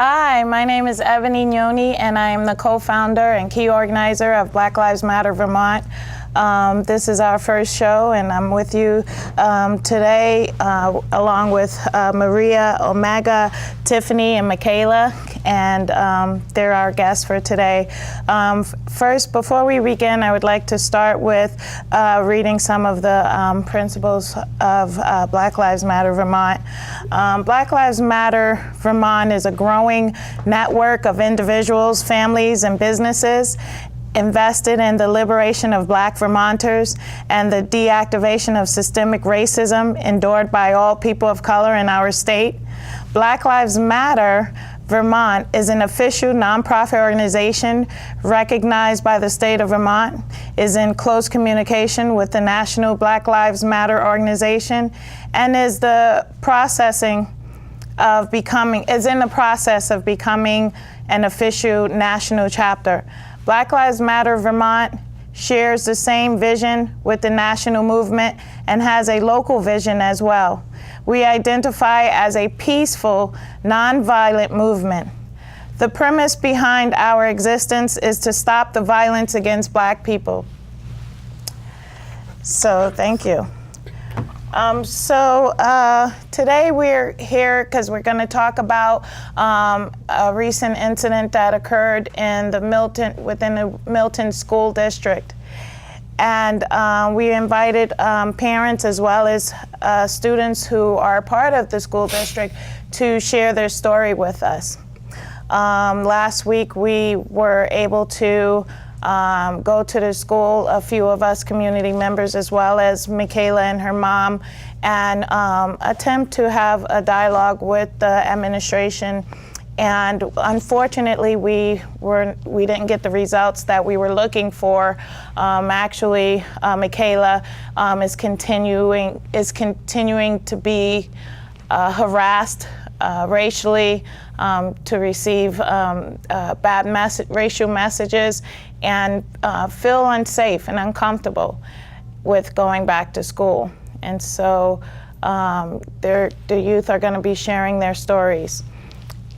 Hi, my name is Ebony Nyoni, and I am the co-founder and key organizer of Black Lives Matter Vermont. This is our first show, and I'm with you today along with Maria, Omega, Tiffany, and Mikhayla, and they're our guests for today. First, before we begin, I would like to start with reading some of the principles of Black Lives Matter Vermont. Black Lives Matter Vermont is a growing network of individuals, families, and businesses invested in the liberation of Black Vermonters and the deactivation of systemic racism endured by all people of color in our state. Black Lives Matter Vermont is an official nonprofit organization recognized by the state of Vermont, is in close communication with the National Black Lives Matter organization, and is in the process of becoming an official national chapter. Black Lives Matter Vermont shares the same vision with the national movement and has a local vision as well. We identify as a peaceful, nonviolent movement. The premise behind our existence is to stop the violence against Black people. So, thank you. Today we're here because we're going to talk about a recent incident that occurred in within the Milton School District. And we invited parents as well as students who are part of the school district to share their story with us. Last week we were able to go to the school, a few of us community members as well as Mikhayla and her mom, and attempt to have a dialogue with the administration. And unfortunately, we didn't get the results that we were looking for. Actually, Mikhayla is continuing to be harassed racially, to receive bad racial messages, and feel unsafe and uncomfortable with going back to school. And so the youth are going to be sharing their stories.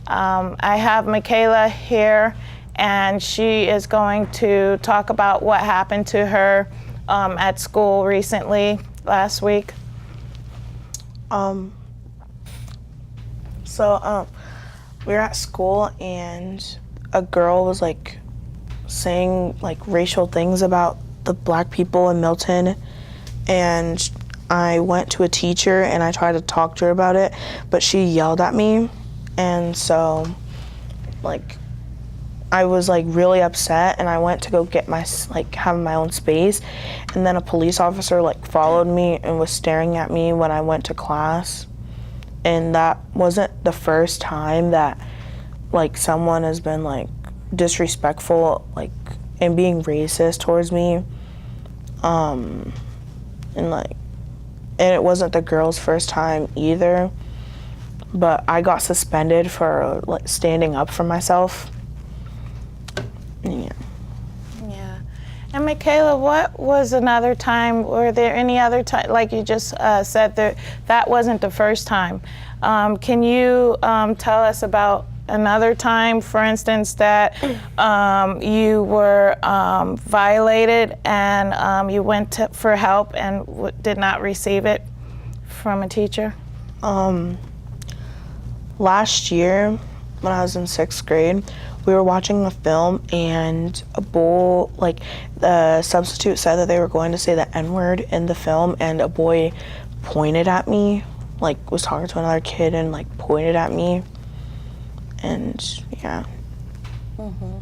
I have Mikhayla here, and she is going to talk about what happened to her at school recently, last week. We were at school, and a girl was saying racial things about the Black people in Milton, and I went to a teacher and I tried to talk to her about it, but she yelled at me. And so, I was really upset, and I went to go get have my own space, and then a police officer followed me and was staring at me when I went to class. And that wasn't the first time that someone has been disrespectful and being racist towards me. And it wasn't the girl's first time either. But I got suspended for standing up for myself. Yeah. Yeah. And Mikhayla, what was another time? Were there any other time, like you just said, that wasn't the first time? Can you tell us about another time, for instance, that you were violated and you went for help and did not receive it from a teacher? Last year, when I was in 6th grade, we were watching a film, and the substitute said that they were going to say the N-word in the film, and a boy pointed at me, was talking to another kid and pointed at me, and yeah. Mm-hmm.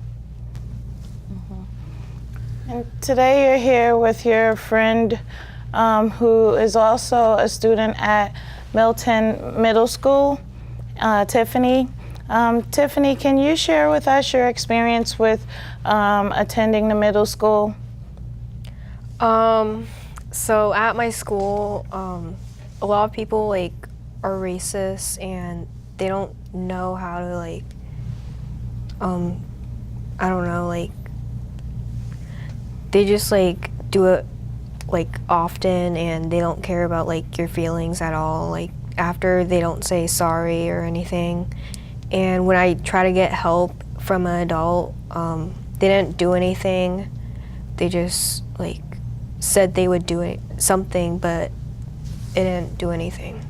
Mm-hmm. And today you're here with your friend who is also a student at Milton Middle School, Tiffany. Tiffany, can you share with us your experience with attending the middle school? So at my school, a lot of people are racist, and they don't know how to I don't know, they just do it often, and they don't care about your feelings at all. After, they don't say sorry or anything. And when I try to get help from an adult, they didn't do anything. They just like said they would do something, but it didn't do anything.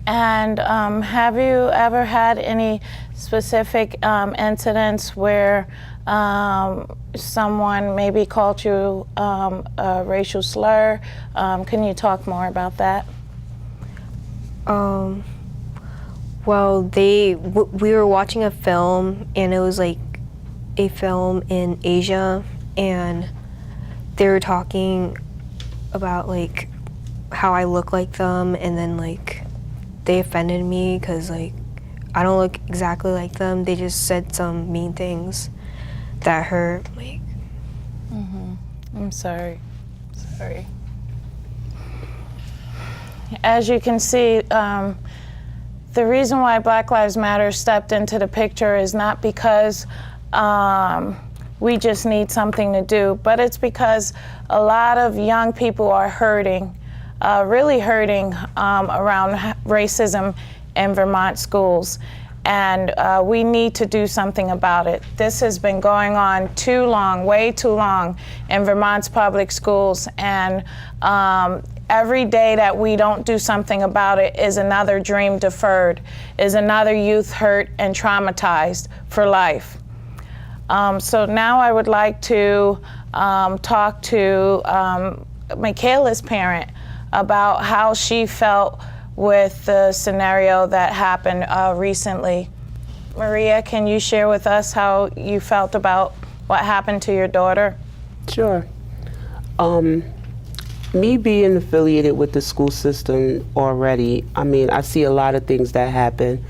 And have you ever had any specific incidents where someone maybe called you a racial slur? Can you talk more about that? Well, we were watching a film, and it was like a film in Asia, and they were talking about like how I look like them, and then like they offended me because like I don't look exactly like them. They just said some mean things that hurt. Like, I'm sorry. As you can see, the reason why Black Lives Matter stepped into the picture is not because we just need something to do, but it's because a lot of young people are hurting, really hurting around racism in Vermont schools. And we need to do something about it. This has been going on too long, way too long in Vermont's public schools. And every day that we don't do something about it is another dream deferred, is another youth hurt and traumatized for life. So now I would like to talk to Mikhayla's parent about how she felt with the scenario that happened recently. Maria, can you share with us how you felt about what happened to your daughter? Sure. Me being affiliated with the school system already, I mean, I see a lot of things that happen,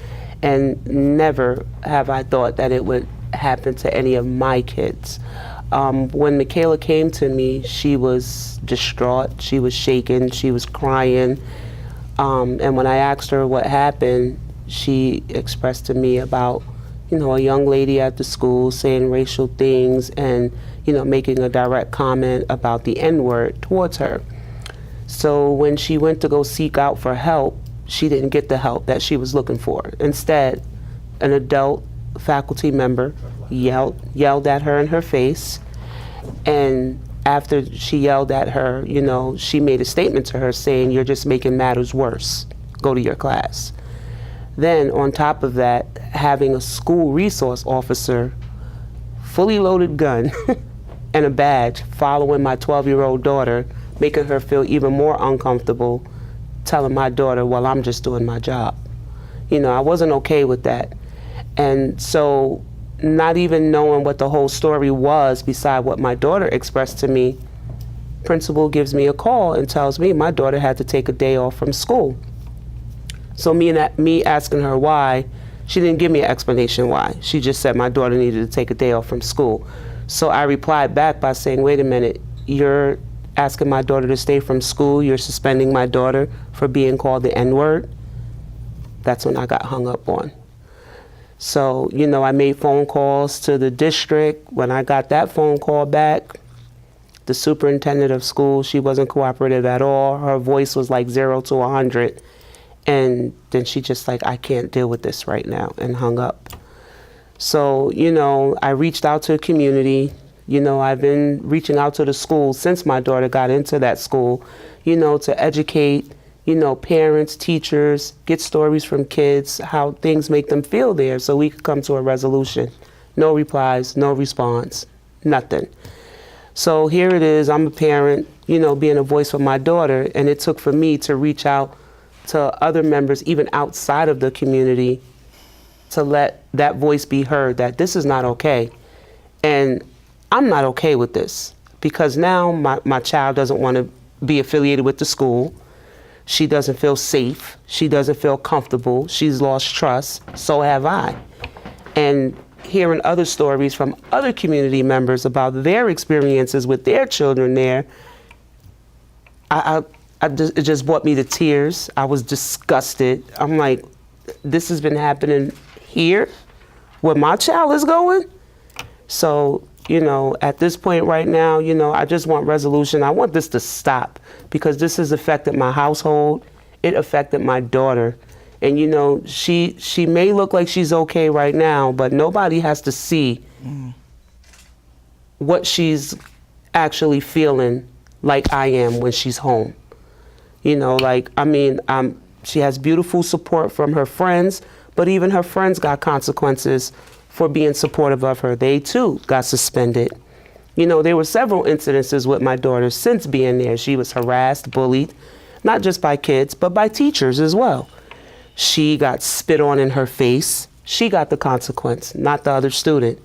and never have I thought that it would happen to any of my kids. When Mikhayla came to me, she was distraught, she was shaken, she was crying. And when I asked her what happened, she expressed to me about, you know, a young lady at the school saying racial things and, you know, making a direct comment about the N-word towards her. So when she went to go seek out for help, she didn't get the help that she was looking for. Instead, an adult faculty member yelled at her in her face, and after she yelled at her, you know, she made a statement to her saying, "You're just making matters worse. Go to your class." Then on top of that, having a school resource officer, fully loaded gun and a badge, following my 12-year-old daughter, making her feel even more uncomfortable, telling my daughter, "Well, I'm just doing my job." You know, I wasn't okay with that. And so, not even knowing what the whole story was beside what my daughter expressed to me, principal gives me a call and tells me my daughter had to take a day off from school. So me asking her why, she didn't give me an explanation why. She just said my daughter needed to take a day off from school. So I replied back by saying, "Wait a minute, you're asking my daughter to stay from school, you're suspending my daughter for being called the N-word?" That's when I got hung up on. So, you know, I made phone calls to the district. When I got that phone call back, the superintendent of schools, she wasn't cooperative at all. Her voice was like 0 to 100. And then she just like, "I can't deal with this right now," and hung up. So, you know, I reached out to the community. You know, I've been reaching out to the schools since my daughter got into that school, you know, to educate, you know, parents, teachers, get stories from kids, how things make them feel there, so we could come to a resolution. No replies, no response, nothing. So here it is, I'm a parent, you know, being a voice for my daughter, and it took for me to reach out to other members, even outside of the community, to let that voice be heard, that this is not okay. And I'm not okay with this, because now my child doesn't want to be affiliated with the school. She doesn't feel safe. She doesn't feel comfortable. She's lost trust. So have I. And hearing other stories from other community members about their experiences with their children there, it just brought me to tears. I was disgusted. I'm like, this has been happening here, where my child is going? So, you know, at this point right now, you know, I just want resolution. I want this to stop, because this has affected my household. It affected my daughter. And you know, she may look like she's okay right now, but nobody has to see what she's actually feeling like I am when she's home. You know, like, I mean, she has beautiful support from her friends, but even her friends got consequences for being supportive of her. They too got suspended. You know, there were several incidences with my daughter since being there. She was harassed, bullied, not just by kids, but by teachers as well. She got spit on in her face. She got the consequence, not the other student.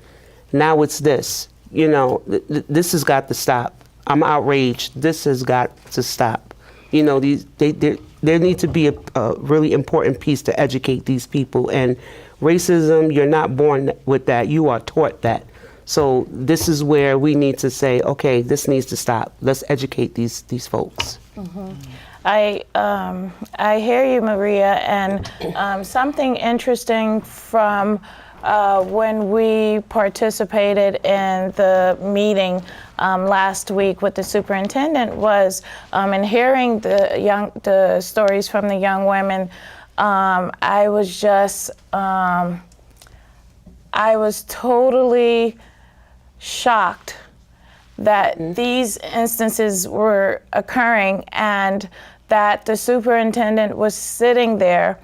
Now it's this. You know, this has got to stop. I'm outraged. This has got to stop. You know, there needs to be a really important piece to educate these people. And racism, you're not born with that. You are taught that. So this is where we need to say, okay, this needs to stop. Let's educate these folks. Mm-hmm. I hear you, Maria, and something interesting from when we participated in the meeting last week with the superintendent was in hearing the stories from the young women. I was just I was totally shocked that these instances were occurring and that the superintendent was sitting there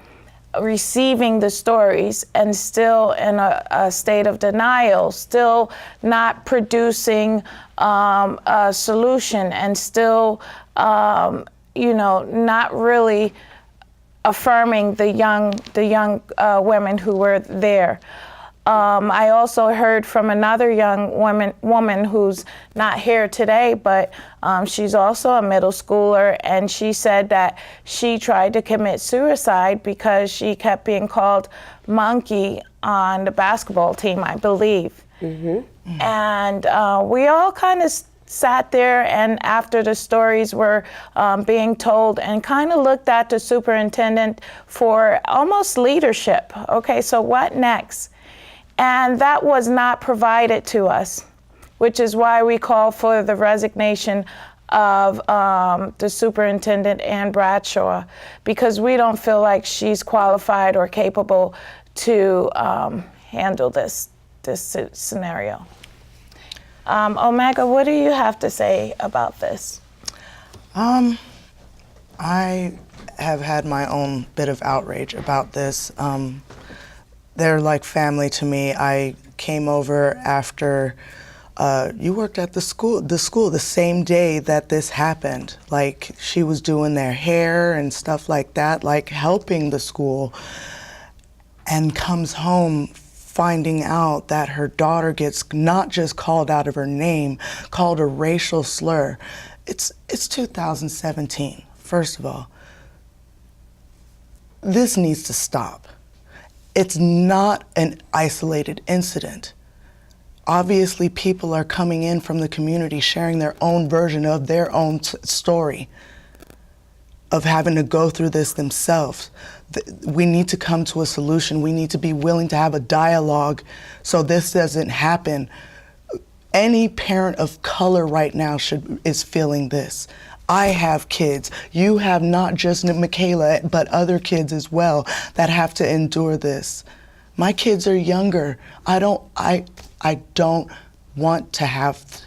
receiving the stories and still in a state of denial, still not producing a solution, and still, you know, not really affirming the young women who were there. I also heard from another young woman who's not here today, but she's also a middle schooler, and she said that she tried to commit suicide because she kept being called monkey on the basketball team, I believe. Mm-hmm. And we all kind of sat there, and after the stories were being told, and kind of looked at the superintendent for almost leadership. Okay, so what next? And that was not provided to us, which is why we call for the resignation of the superintendent, Ann Bradshaw, because we don't feel like she's qualified or capable to handle this scenario. Omega, what do you have to say about this? I have had my own bit of outrage about this. They're like family to me. I came over after you worked at the school the same day that this happened. Like, she was doing their hair and stuff like that, like helping the school, and comes home finding out that her daughter gets not just called out of her name, called a racial slur. It's 2017, first of all. This needs to stop. It's not an isolated incident. Obviously, people are coming in from the community sharing their own version of their own story of having to go through this themselves. We need to come to a solution. We need to be willing to have a dialogue so this doesn't happen. Any parent of color right now is feeling this. I have kids. You have not just Mikhayla, but other kids as well that have to endure this. My kids are younger. I don't want to have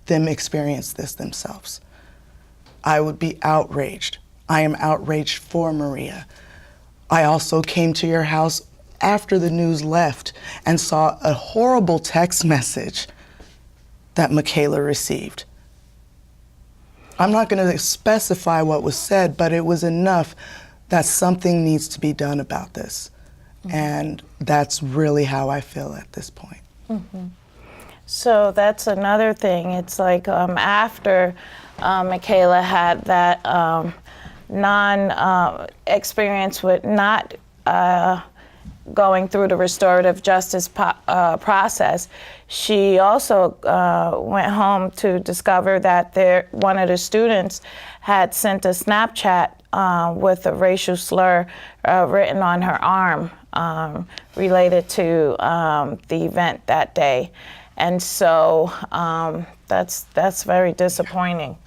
them experience this themselves. I would be outraged. I am outraged for Maria. I also came to your house after the news left and saw a horrible text message that Mikhayla received. I'm not going to specify what was said, but it was enough that something needs to be done about this. Mm-hmm. And that's really how I feel at this point. Mm-hmm. So that's another thing. It's like after Mikhayla had that experience with not going through the restorative justice process, she also went home to discover that one of the students had sent a Snapchat with a racial slur written on her arm related to the event that day. And so that's very disappointing.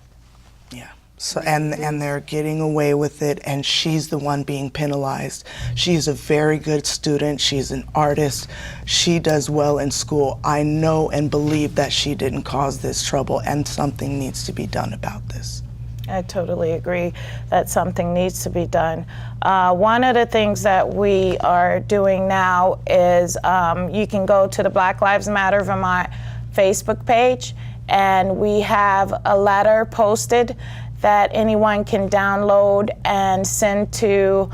Yeah. So, and they're getting away with it, and she's the one being penalized. She's a very good student. She's an artist. She does well in school. I know and believe that she didn't cause this trouble, and something needs to be done about this. I totally agree that something needs to be done. One of the things that we are doing now is you can go to the Black Lives Matter Vermont Facebook page, and we have a letter posted that anyone can download and send to.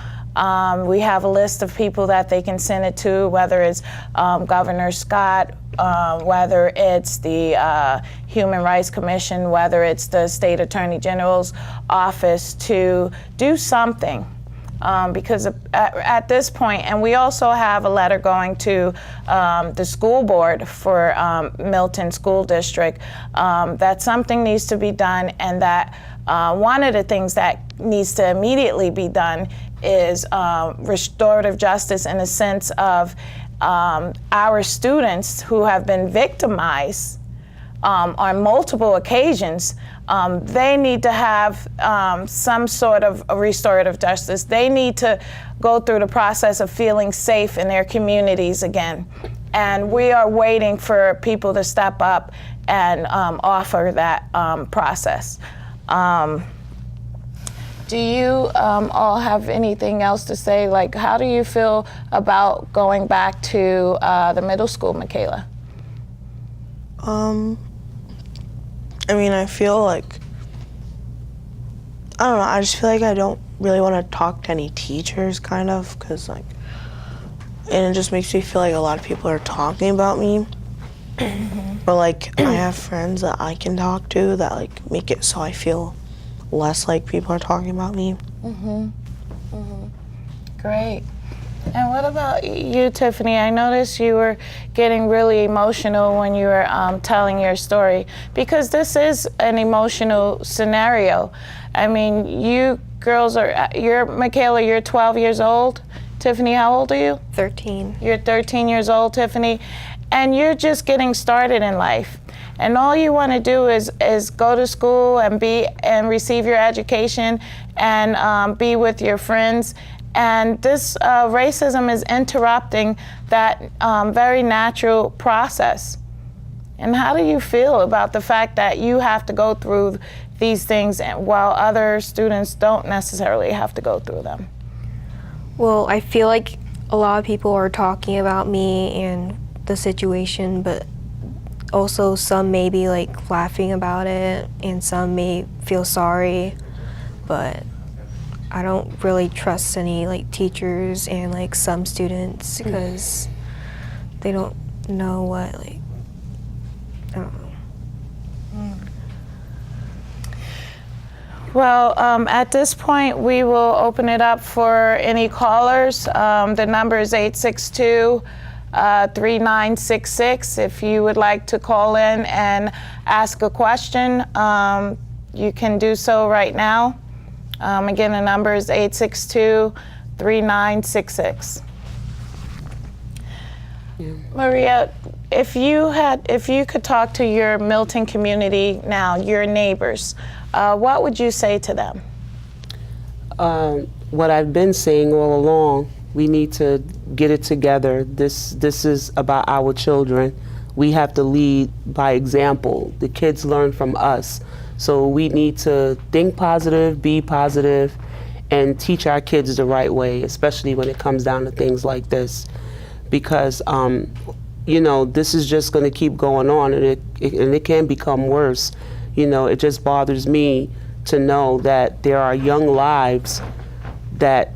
We have a list of people that they can send it to, whether it's Governor Scott, whether it's the Human Rights Commission, whether it's the State Attorney General's office, to do something. Because at this point, and we also have a letter going to the school board for Milton School District, that something needs to be done, and that one of the things that needs to immediately be done is restorative justice, in the sense of our students who have been victimized on multiple occasions. They need to have some sort of restorative justice. They need to go through the process of feeling safe in their communities again. And we are waiting for people to step up and offer that process. Do you all have anything else to say? Like, how do you feel about going back to the middle school, Mikhayla? I mean, I feel like, I don't know, I just feel like I don't really want to talk to any teachers, kind of, because, like, and it just makes me feel like a lot of people are talking about me. But, like, I have friends that I can talk to that, like, make it so I feel less like people are talking about me. Great. And what about you, Tiffany? I noticed you were getting really emotional when you were telling your story, because this is an emotional scenario. I mean, you girls Mikhayla, you're 12 years old. Tiffany, how old are you? 13. You're 13 years old, Tiffany, and you're just getting started in life. And all you want to do is go to school and receive your education and be with your friends. And this racism is interrupting that very natural process. And how do you feel about the fact that you have to go through these things while other students don't necessarily have to go through them? Well, I feel like a lot of people are talking about me and the situation, but also some may be like laughing about it, and some may feel sorry, but I don't really trust any like teachers and like some students, because they don't know what, like, I don't know. Well, at this point, we will open it up for any callers. The number is 862-3966. If you would like to call in and ask a question, you can do so right now. Again, the number is 862-3966. Maria, if you could talk to your Milton community now, your neighbors, what would you say to them? What I've been saying all along, we need to get it together. This is about our children. We have to lead by example. The kids learn from us. So we need to think positive, be positive, and teach our kids the right way, especially when it comes down to things like this. Because, you know, this is just going to keep going on, and it can become worse. You know, it just bothers me to know that there are young lives that,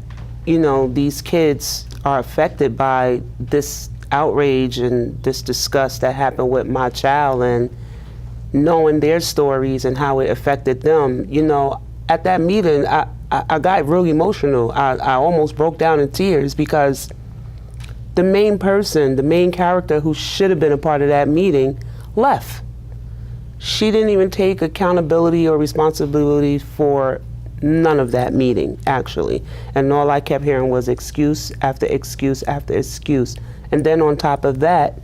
you know, these kids are affected by this outrage and this disgust that happened with my child, and knowing their stories and how it affected them. You know, at that meeting, I got really emotional. I almost broke down in tears, because the main person, the main character who should have been a part of that meeting, left. She didn't even take accountability or responsibility for none of that meeting, actually. And all I kept hearing was excuse after excuse after excuse. And then on top of that,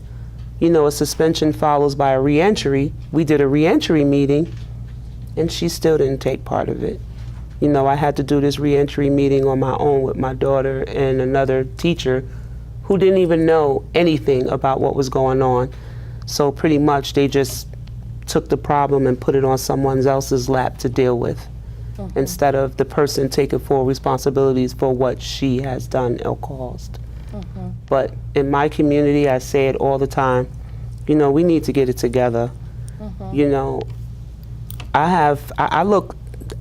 you know, a suspension follows by a reentry. We did a reentry meeting, and she still didn't take part of it. You know, I had to do this reentry meeting on my own with my daughter and another teacher who didn't even know anything about what was going on. So pretty much they just took the problem and put it on someone else's lap to deal with, instead of the person taking full responsibilities for what she has done or caused. But in my community, I say it all the time, you know, we need to get it together. You know, I look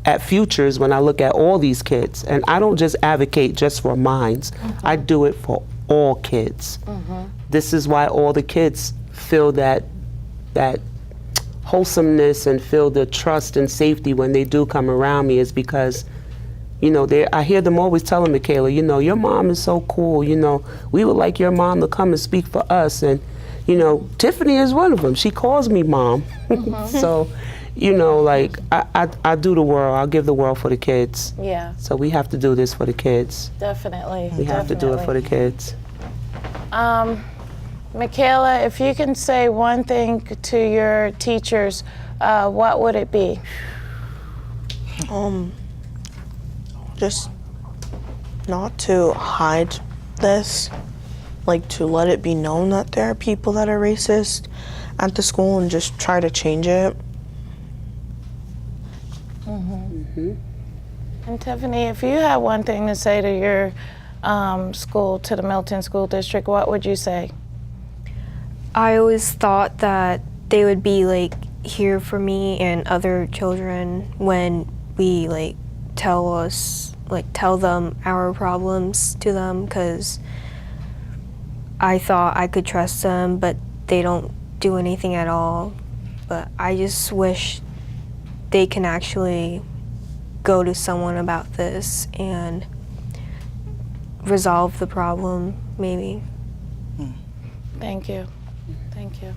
at futures when I look at all these kids, and I don't just advocate just for mines. I do it for all kids. This is why all the kids feel that wholesomeness and feel the trust and safety when they do come around me, is because, you know, I hear them always telling Mikhayla, you know, your mom is so cool, you know, we would like your mom to come and speak for us. And, you know, Tiffany is one of them. She calls me mom. So, you know, like, I do the world. I'll give the world for the kids. Yeah, So we have to do this for the kids. definitely. We have to do it for the kids. Mikhayla, if you can say one thing to your teachers, what would it be? Just not to hide this, like to let it be known that there are people that are racist at the school and just try to change it. And Tiffany, if you had one thing to say to your school, to the Milton School District, what would you say? I always thought that they would be like here for me and other children when we like tell them our problems to them, because I thought I could trust them, but they don't do anything at all. But I just wish they can actually go to someone about this and resolve the problem, maybe. Thank you. Thank you.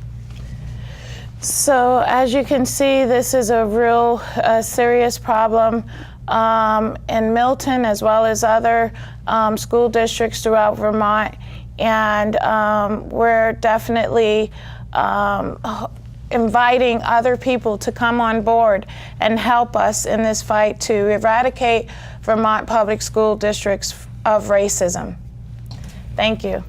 So as you can see, this is a real serious problem in Milton as well as other school districts throughout Vermont. And we're definitely inviting other people to come on board and help us in this fight to eradicate Vermont public school districts of racism. Thank you.